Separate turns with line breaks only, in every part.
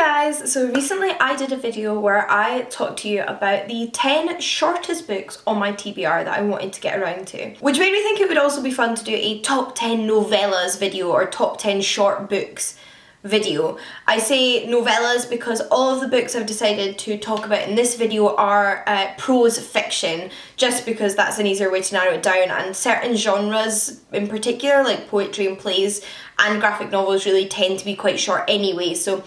guys, so recently I did a video where I talked to you about the 10 shortest books on my TBR that I wanted to get around to, which made me think it would also be fun to do a top 10 novellas video or top 10 short books video. I say novellas because all of the books I've decided to talk about in this video are prose fiction, just because that's an easier way to narrow it down, and certain genres in particular like poetry and plays and graphic novels really tend to be quite short anyway, so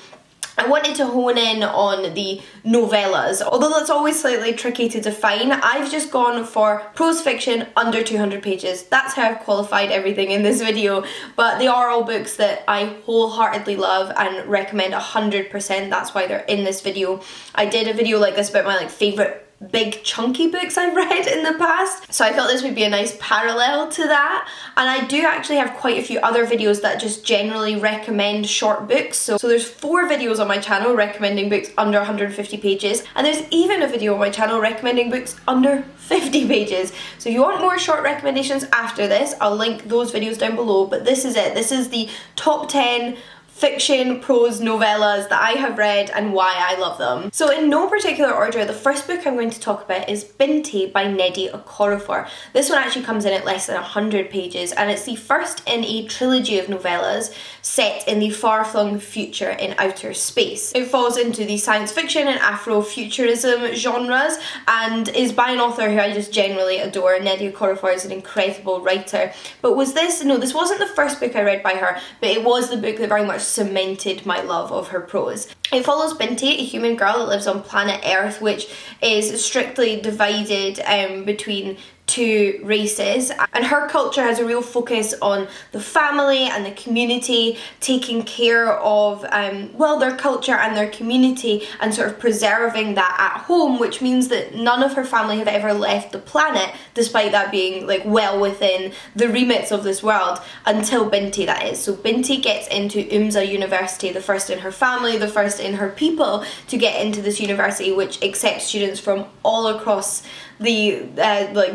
I wanted to hone in on the novellas. Although that's always slightly tricky to define, I've just gone for prose fiction under 200 pages. That's how I've qualified everything in this video, but they are all books that I wholeheartedly love and recommend 100%. That's why they're in this video. I did a video like this about my favourite big chunky books I've read in the past, so I felt this would be a nice parallel to that. And I do actually have quite a few other videos that just generally recommend short books, so there's 4 videos on my channel recommending books under 150 pages, and there's even a video on my channel recommending books under 50 pages. So if you want more short recommendations after this, I'll link those videos down below, but this is it. This is the top 10 fiction, prose novellas that I have read and why I love them. So in no particular order, the first book I'm going to talk about is Binti by Nnedi Okorafor. This one actually comes in at less than 100 pages, and it's the first in a trilogy of novellas set in the far-flung future in outer space. It falls into the science fiction and Afrofuturism genres and is by an author who I just generally adore. Nnedi Okorafor is an incredible writer. But this wasn't the first book I read by her, but it was the book that very much cemented my love of her prose. It follows Binti, a human girl that lives on planet Earth, which is strictly divided between 2 races, and her culture has a real focus on the family and the community, taking care of their culture and their community and sort of preserving that at home, which means that none of her family have ever left the planet, despite that being well within the remits of this world, until Binti, that is. So Binti gets into University, the first in her family, the first in her people to get into this university, which accepts students from all across the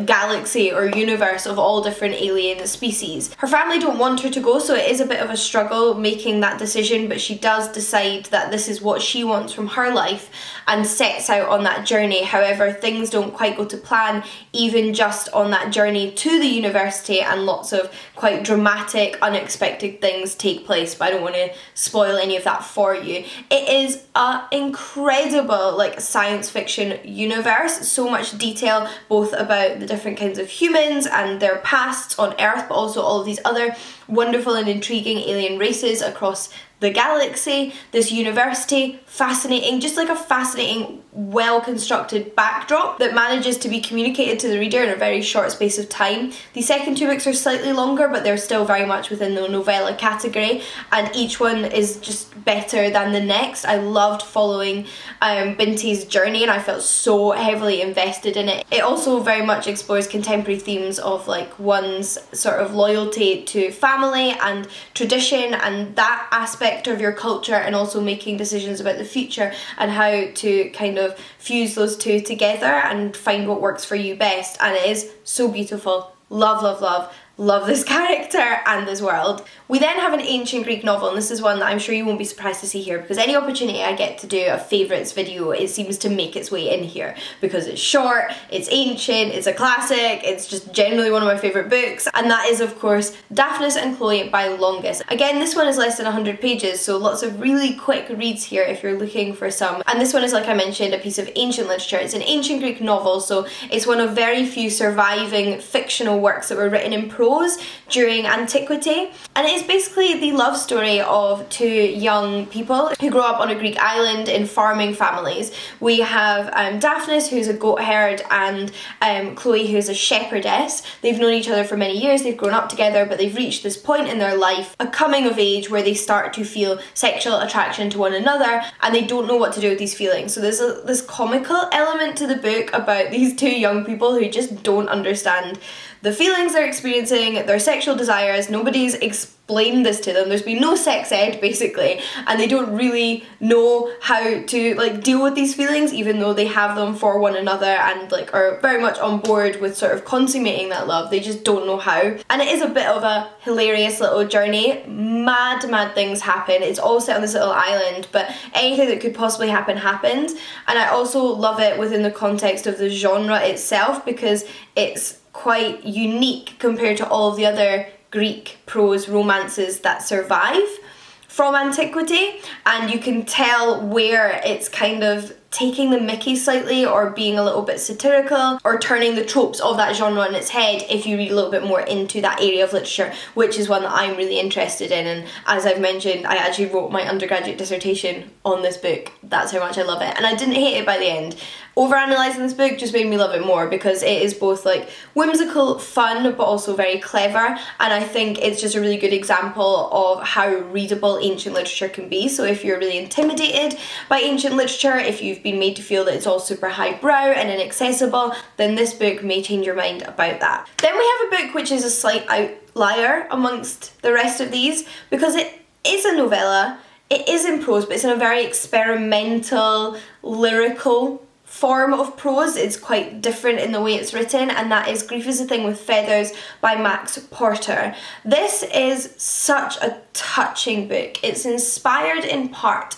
galaxy or universe of all different alien species. Her family don't want her to go, so it is a bit of a struggle making that decision, but she does decide that this is what she wants from her life and sets out on that journey. However, things don't quite go to plan even just on that journey to the university, and lots of quite dramatic, unexpected things take place, but I don't want to spoil any of that for you. It is an incredible science fiction universe, so much detail both about the different kinds of humans and their pasts on Earth, but also all of these other wonderful and intriguing alien races across the galaxy. This university, fascinating, just a fascinating, well-constructed backdrop that manages to be communicated to the reader in a very short space of time. The second 2 books are slightly longer, but they're still very much within the novella category, and each one is just better than the next. I loved following Binti's journey, and I felt so heavily invested in it. It also very much explores contemporary themes of one's sort of loyalty to family and tradition and that aspect of your culture, and also making decisions about the future and how to kind of fuse those 2 together and find what works for you best. And it is so beautiful. Love this character and this world. We then have an ancient Greek novel, and this is one that I'm sure you won't be surprised to see here, because any opportunity I get to do a favourites video, it seems to make its way in here, because it's short, it's ancient, it's a classic, it's just generally one of my favourite books, and that is of course Daphna and Chloe by Longest. Again, this one is less than 100 pages, so lots of really quick reads here if you're looking for some. And this one is, like I mentioned, a piece of ancient literature. It's an ancient Greek novel, so it's one of very few surviving fictional works that were written in prose during antiquity, and it is basically the love story of 2 young people who grow up on a Greek island in farming families. We have Daphna, who's a goat herd, and Chloe, who's a shepherdess. They've known each other for many years, they've grown up together, but they've reached this point in their life, a coming of age, where they start to feel sexual attraction to one another, and they don't know what to do with these feelings. So there's this comical element to the book about these 2 young people who just don't understand the feelings they're experiencing, their sexual desires. Nobody's explained this to them. There's been no sex ed basically, and they don't really know how to like deal with these feelings, even though they have them for one another and like are very much on board with sort of consummating that love. They just don't know how. And it is a bit of a hilarious little journey. Mad things happen. It's all set on this little island, but anything that could possibly happen happened. And I also love it within the context of the genre itself, because it's quite unique compared to all of the other Greek prose romances that survive from antiquity, and you can tell where it's kind of taking the mickey slightly, or being a little bit satirical, or turning the tropes of that genre on its head if you read a little bit more into that area of literature, which is one that I'm really interested in. And as I've mentioned, I actually wrote my undergraduate dissertation on this book. That's how much I love it, and I didn't hate it by the end. Overanalyzing this book just made me love it more, because it is both like whimsical, fun, but also very clever, and I think it's just a really good example of how readable ancient literature can be. So if you're really intimidated by ancient literature, if you've been made to feel that it's all super highbrow and inaccessible, then this book may change your mind about that. Then we have a book which is a slight outlier amongst the rest of these, because it is a novella, it is in prose, but it's in a very experimental, lyrical form of prose. It's quite different in the way it's written, and that is Grief is a Thing with Feathers by Max Porter. This is such a touching book. It's inspired in part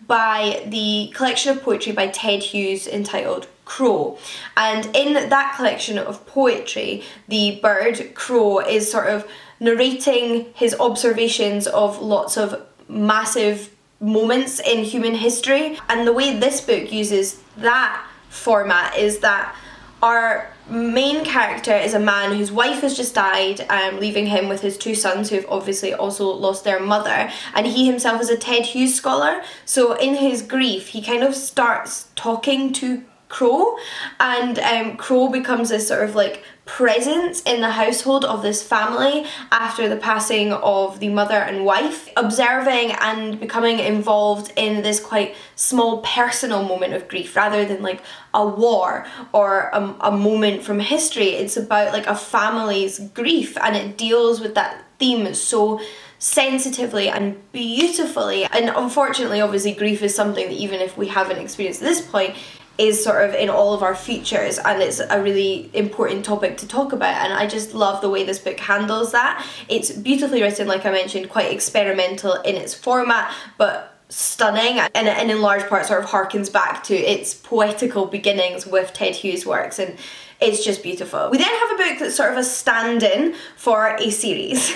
by the collection of poetry by Ted Hughes entitled Crow, and in that collection of poetry, the bird Crow is sort of narrating his observations of lots of massive moments in human history. And the way this book uses that format is that our main character is a man whose wife has just died, leaving him with his two sons, who have obviously also lost their mother, and he himself is a Ted Hughes scholar. So in his grief, he kind of starts talking to Crow, and Crow becomes this sort of like presence in the household of this family after the passing of the mother and wife, observing and becoming involved in this quite small personal moment of grief, rather than like a war or a moment from history. It's about like a family's grief, and it deals with that theme so sensitively and beautifully. And unfortunately, obviously, grief is something that even if we haven't experienced at this point, is sort of in all of our features, and it's a really important topic to talk about, and I just love the way this book handles that. It's beautifully written, like I mentioned, quite experimental in its format, but stunning, and in large part sort of harkens back to its poetical beginnings with Ted Hughes' works, and it's just beautiful. We then have a book that's sort of a stand-in for a series,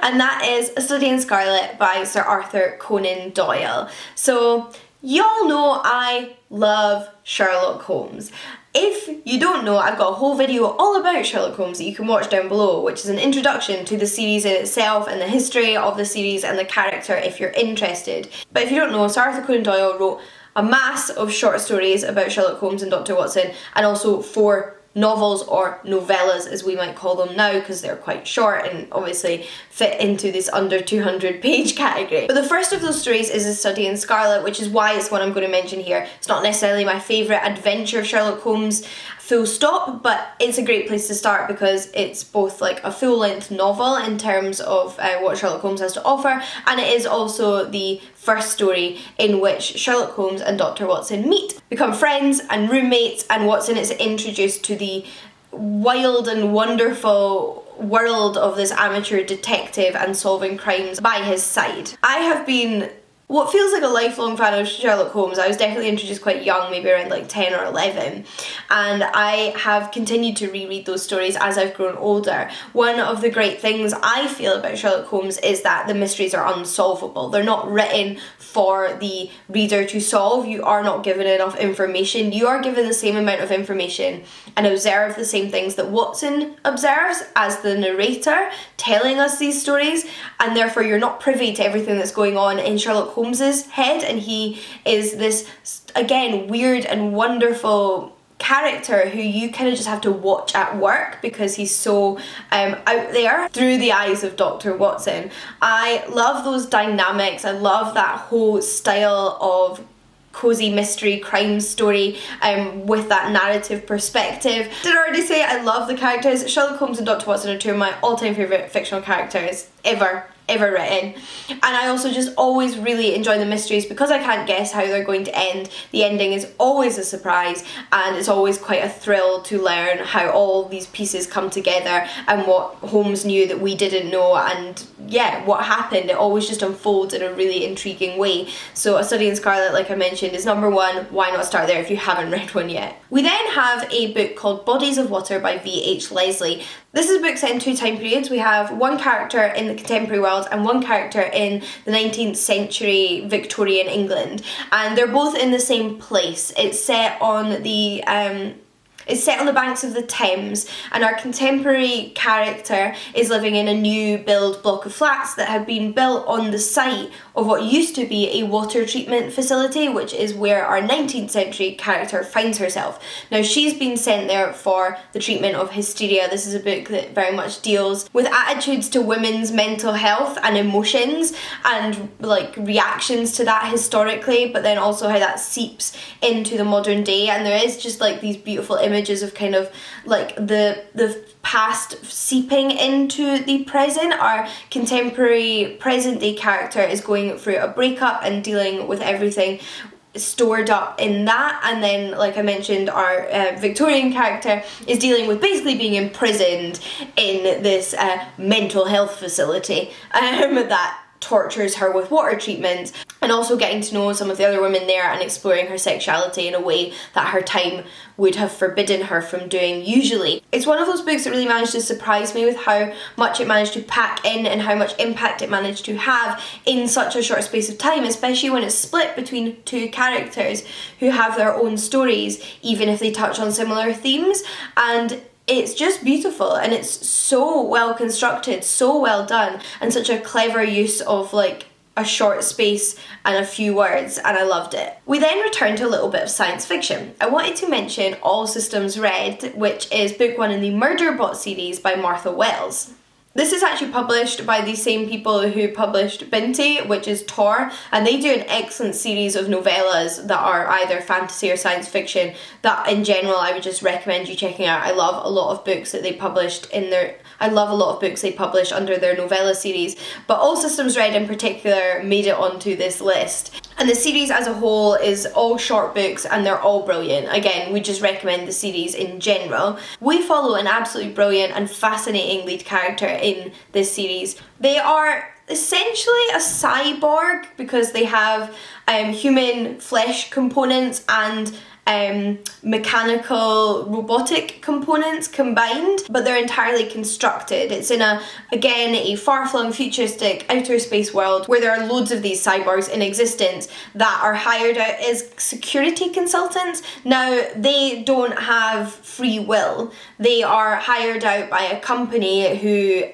and that is A Study in Scarlet by Sir Arthur Conan Doyle. So y'all know I love Sherlock Holmes. If you don't know, I've got a whole video all about Sherlock Holmes that you can watch down below, which is an introduction to the series in itself and the history of the series and the character if you're interested. But if you don't know, Sir Arthur Conan Doyle wrote a mass of short stories about Sherlock Holmes and Dr. Watson, and also 4 novels, or novellas as we might call them now, because they're quite short and obviously fit into this under 200 page category. But the first of those stories is A Study in Scarlet, which is why it's one I'm going to mention here. It's not necessarily my favourite adventure of Sherlock Holmes, full stop, but it's a great place to start because it's both like a full-length novel in terms of what Sherlock Holmes has to offer, and it is also the first story in which Sherlock Holmes and Dr. Watson meet, become friends and roommates, and Watson is introduced to the wild and wonderful world of this amateur detective and solving crimes by his side. I have been what feels like a lifelong fan of Sherlock Holmes. I was definitely introduced quite young, maybe around like 10 or 11, and I have continued to reread those stories as I've grown older. One of the great things I feel about Sherlock Holmes is that the mysteries are unsolvable. They're not written for the reader to solve. You are not given enough information. You are given the same amount of information and observe the same things that Watson observes as the narrator telling us these stories, and therefore you're not privy to everything that's going on in Sherlock Holmes's head, and he is this, again, weird and wonderful character who you kind of just have to watch at work because he's so out there through the eyes of Dr. Watson. I love those dynamics. I love that whole style of cozy mystery crime story with that narrative perspective. Did I already say I love the characters? Sherlock Holmes and Dr. Watson are 2 of my all-time favourite fictional characters ever. ever written. And I also just always really enjoy the mysteries because I can't guess how they're going to end. The ending is always a surprise, and it's always quite a thrill to learn how all these pieces come together and what Holmes knew that we didn't know, and yeah, what happened. It always just unfolds in a really intriguing way. So A Study in Scarlet, like I mentioned, is number one. Why not start there if you haven't read one yet? We then have a book called Bodies of Water by V.H. Leslie. This is a book set in 2 time periods. We have one character in the contemporary world and one character in the 19th century Victorian England, and they're both in the same place. It's set on the banks of the Thames, and our contemporary character is living in a new build block of flats that have been built on the site of what used to be a water treatment facility, which is where our 19th century character finds herself. Now, she's been sent there for the treatment of hysteria. This is a book that very much deals with attitudes to women's mental health and emotions and like reactions to that historically, but then also how that seeps into the modern day. And there is just like these beautiful images of kind of like the past seeping into the present. Our contemporary present day character is going through a breakup and dealing with everything stored up in that, and then like I mentioned, our Victorian character is dealing with basically being imprisoned in this mental health facility that tortures her with water treatment, and also getting to know some of the other women there and exploring her sexuality in a way that her time would have forbidden her from doing usually. It's one of those books that really managed to surprise me with how much it managed to pack in and how much impact it managed to have in such a short space of time, especially when it's split between 2 characters who have their own stories, even if they touch on similar themes. And it's just beautiful, and it's so well constructed, so well done, and such a clever use of like a short space and a few words, and I loved it. We then return to a little bit of science fiction. I wanted to mention All Systems Red, which is book 1 in the Murderbot series by Martha Wells. This is actually published by the same people who published Binti, which is Tor, and they do an excellent series of novellas that are either fantasy or science fiction that in general I would just recommend you checking out. I love a lot of books that they published under their novella series, but All Systems Red in particular made it onto this list. And the series as a whole is all short books and they're all brilliant. Again, we just recommend the series in general. We follow an absolutely brilliant and fascinating lead character in this series. They are essentially a cyborg because they have human flesh components and mechanical robotic components combined, but they're entirely constructed. It's in a far-flung futuristic outer space world where there are loads of these cyborgs in existence that are hired out as security consultants. Now, they don't have free will. They are hired out by a company who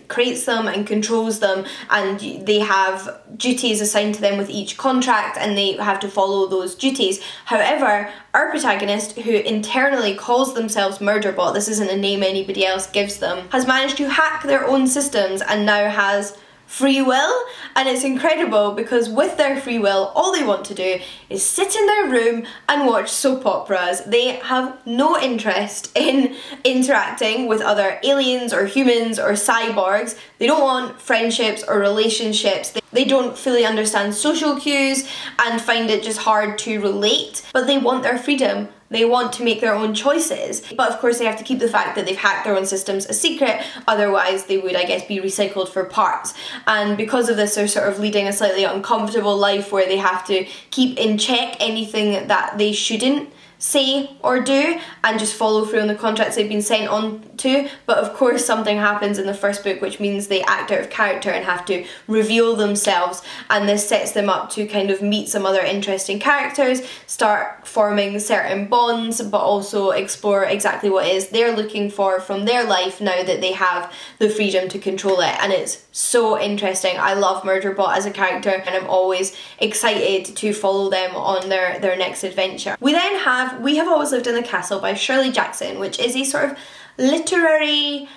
creates them and controls them, and they have duties assigned to them with each contract, and they have to follow those duties. However, our protagonist, who internally calls themselves Murderbot, this isn't a name anybody else gives them, has managed to hack their own systems and now has free will. And it's incredible because with their free will, all they want to do is sit in their room and watch soap operas. They have no interest in interacting with other aliens or humans or cyborgs. They don't want friendships or relationships. They don't fully understand social cues and find it just hard to relate, but they want their freedom. They want to make their own choices. But of course they have to keep the fact that they've hacked their own systems a secret, otherwise they would, I guess, be recycled for parts. And because of this, they're sort of leading a slightly uncomfortable life where they have to keep in check anything that they shouldn't say or do and just follow through on the contracts they've been sent on to. But of course something happens in the first book which means they act out of character and have to reveal themselves, and this sets them up to kind of meet some other interesting characters, start forming certain bonds, but also explore exactly what it is they're looking for from their life now that they have the freedom to control it. And it's so interesting. I love Murderbot as a character and I'm always excited to follow them on their next adventure. We then have We Have Always Lived in the Castle by Shirley Jackson, which is a sort of literary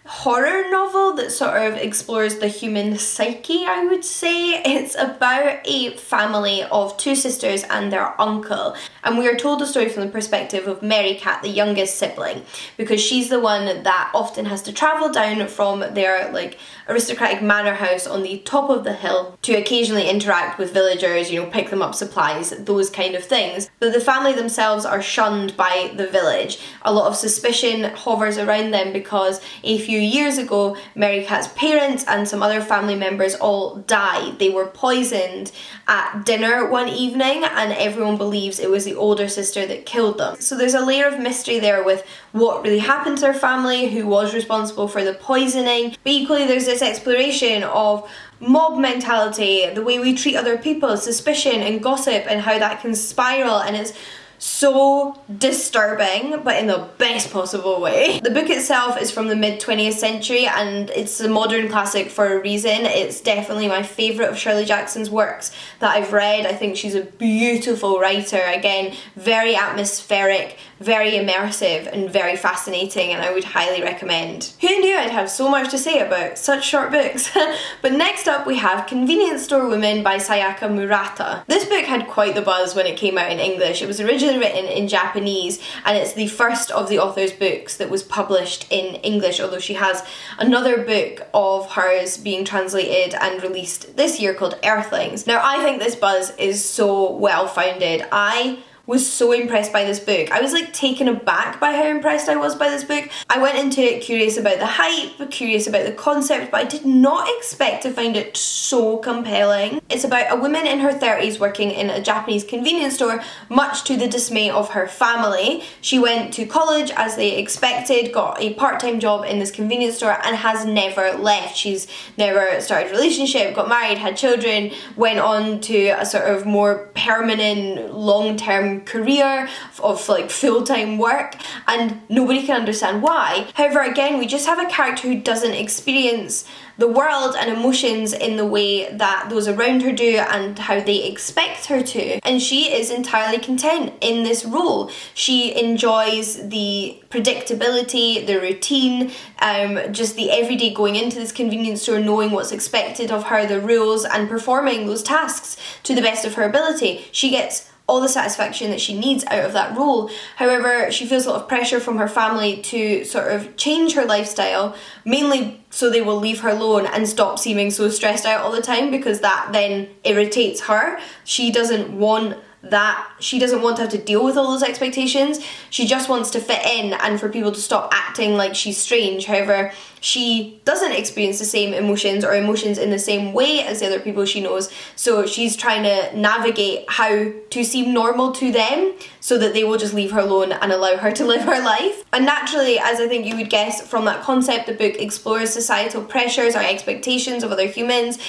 horror novel that sort of explores the human psyche, I would say. It's about a family of two sisters and their uncle, and we are told the story from the perspective of Mary Cat, the youngest sibling, because she's the one that often has to travel down from their like aristocratic manor house on the top of the hill to occasionally interact with villagers, you know, pick them up supplies, those kind of things. But the family themselves are shunned by the village. A lot of suspicion hovers around them because a few years ago, Mary Cat's parents and some other family members all died. They were poisoned at dinner one evening, and everyone believes it was the older sister that killed them. So there's a layer of mystery there with what really happened to their family, who was responsible for the poisoning, but equally there's this exploration of mob mentality, the way we treat other people, suspicion and gossip, and how that can spiral, and it's so disturbing, but in the best possible way. The book itself is from the mid-20th century, and it's a modern classic for a reason. It's definitely my favourite of Shirley Jackson's works that I've read. I think she's a beautiful writer. Again, very atmospheric, very immersive, and very fascinating, and I would highly recommend. Who knew I'd have so much to say about such short books? But next up we have Convenience Store Woman by Sayaka Murata. This book had quite the buzz when it came out in English. It was originally written in Japanese, and it's the first of the author's books that was published in English, although she has another book of hers being translated and released this year called Earthlings. Now, I think this buzz is so well founded. I was so impressed by this book. I was like taken aback by how impressed I was by this book. I went into it curious about the hype, curious about the concept, but I did not expect to find it so compelling. It's about a woman in her 30s working in a Japanese convenience store, much to the dismay of her family. She went to college as they expected, got a part-time job in this convenience store, and has never left. She's never started a relationship, got married, had children, went on to a sort of more permanent, long-term career of like full-time work, and nobody can understand why. However, again, we just have a character who doesn't experience the world and emotions in the way that those around her do and how they expect her to, and she is entirely content in this role. She enjoys the predictability, the routine, just the everyday going into this convenience store, knowing what's expected of her, the rules, and performing those tasks to the best of her ability. She gets all the satisfaction that she needs out of that role. However, she feels a lot of pressure from her family to sort of change her lifestyle, mainly so they will leave her alone and stop seeming so stressed out all the time, because that then irritates her. She doesn't want that. She doesn't want to have to deal with all those expectations. She just wants to fit in and for people to stop acting like she's strange. However, she doesn't experience the same emotions or emotions in the same way as the other people she knows, so she's trying to navigate how to seem normal to them so that they will just leave her alone and allow her to live her life. And naturally, as I think you would guess from that concept, the book explores societal pressures, our expectations of other humans,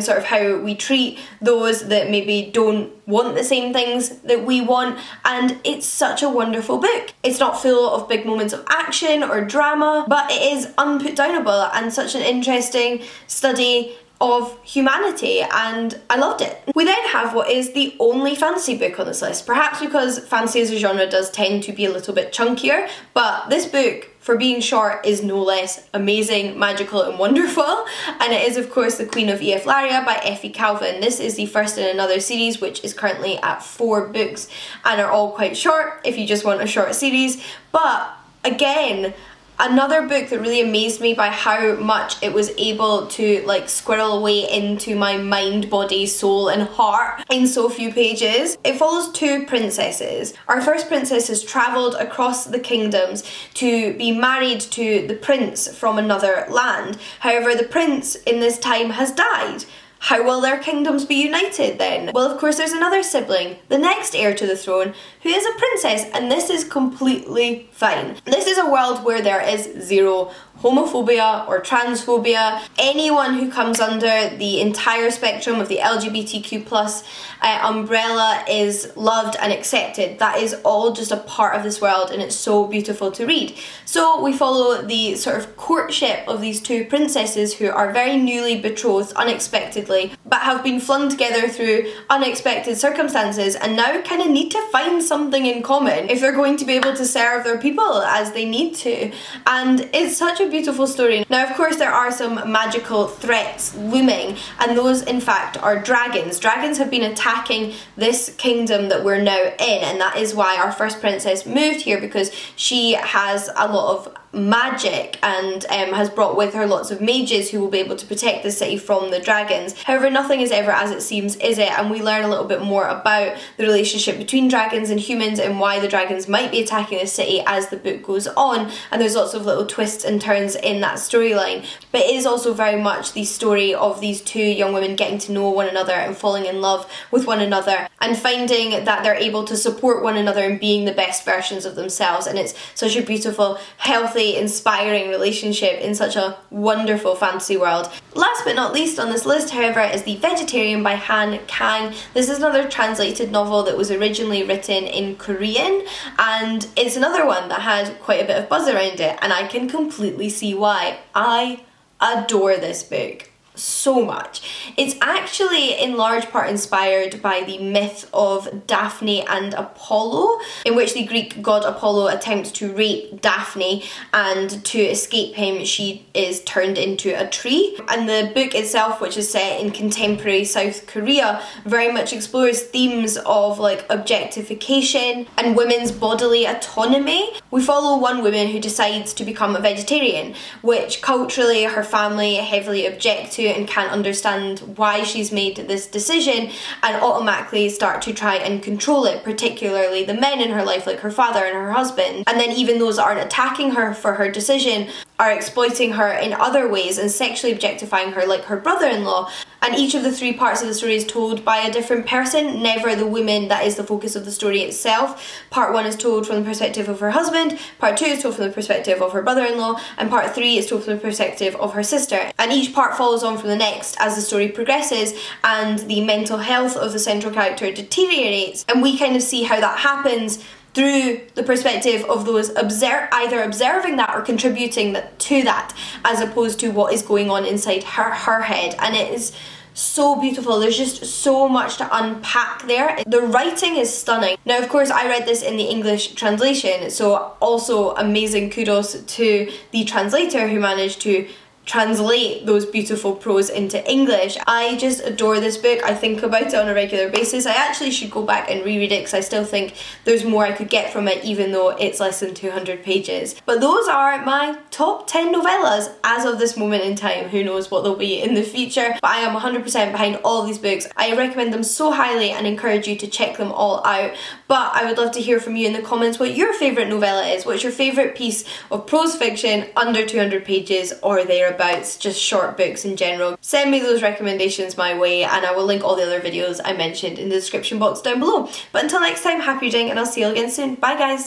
sort of how we treat those that maybe don't want the same things that we want, and it's such a wonderful book. It's not full of big moments of action or drama, but it is unputdownable and such an interesting study of humanity, and I loved it. We then have what is the only fantasy book on this list, perhaps because fantasy as a genre does tend to be a little bit chunkier, but this book, for being short, is no less amazing, magical, and wonderful, and it is of course The Queen of Hilaria by Effie Calvin. This is the first in another series which is currently at 4 books and are all quite short if you just want a short series, but again, another book that really amazed me by how much it was able to like squirrel away into my mind, body, soul and heart in so few pages. It follows 2 princesses. Our first princess has travelled across the kingdoms to be married to the prince from another land. However, the prince in this time has died. How will their kingdoms be united then? Well, of course, there's another sibling, the next heir to the throne, who is a princess, and this is completely fine. This is a world where there is zero homophobia or transphobia. Anyone who comes under the entire spectrum of the LGBTQ plus umbrella is loved and accepted. That is all just a part of this world, and it's so beautiful to read. So we follow the sort of courtship of these 2 princesses who are very newly betrothed unexpectedly, but have been flung together through unexpected circumstances and now kind of need to find something in common if they're going to be able to serve their people as they need to. And it's such a a beautiful story. Now, of course, there are some magical threats looming, and those in fact are dragons. Dragons have been attacking this kingdom that we're now in, and that is why our first princess moved here, because she has a lot of magic and has brought with her lots of mages who will be able to protect the city from the dragons. However, nothing is ever as it seems, is it? And we learn a little bit more about the relationship between dragons and humans and why the dragons might be attacking the city as the book goes on, and there's lots of little twists and turns in that storyline. But it is also very much the story of these two young women getting to know one another and falling in love with one another and finding that they're able to support one another and being the best versions of themselves. And it's such a beautiful, healthy, inspiring relationship in such a wonderful fantasy world. Last but not least on this list, however, is The Vegetarian by Han Kang. This is another translated novel that was originally written in Korean, and it's another one that had quite a bit of buzz around it, and I can completely see why. I adore this book so much. It's actually in large part inspired by the myth of Daphne and Apollo, in which the Greek god Apollo attempts to rape Daphne, and to escape him she is turned into a tree. And the book itself, which is set in contemporary South Korea, very much explores themes of like objectification and women's bodily autonomy. We follow one woman who decides to become a vegetarian, which culturally her family heavily object to and can't understand why she's made this decision, and automatically start to try and control it, particularly the men in her life like her father and her husband. And then even those that aren't attacking her for her decision are exploiting her in other ways and sexually objectifying her, like her brother-in-law. And each of the three parts of the story is told by a different person, never the woman that is the focus of the story itself. Part 1 is told from the perspective of her husband, part 2 is told from the perspective of her brother-in-law, and part 3 is told from the perspective of her sister. And each part follows on from the next as the story progresses and the mental health of the central character deteriorates, and we kind of see how that happens through the perspective of those either observing that or contributing to that, as opposed to what is going on inside her head. And it is so beautiful. There's just so much to unpack there. The writing is stunning. Now, of course, I read this in the English translation, so also amazing kudos to the translator who managed to translate those beautiful prose into English. I just adore this book. I think about it on a regular basis. I actually should go back and reread it because I still think there's more I could get from it, even though it's less than 200 pages. But those are my top 10 novellas as of this moment in time. Who knows what they'll be in the future, but I am 100% behind all of these books. I recommend them so highly and encourage you to check them all out. But I would love to hear from you in the comments what your favourite novella is. What's your favourite piece of prose fiction under 200 pages or thereabouts? Just short books in general. Send me those recommendations my way, and I will link all the other videos I mentioned in the description box down below. But until next time, happy reading, and I'll see you again soon. Bye guys!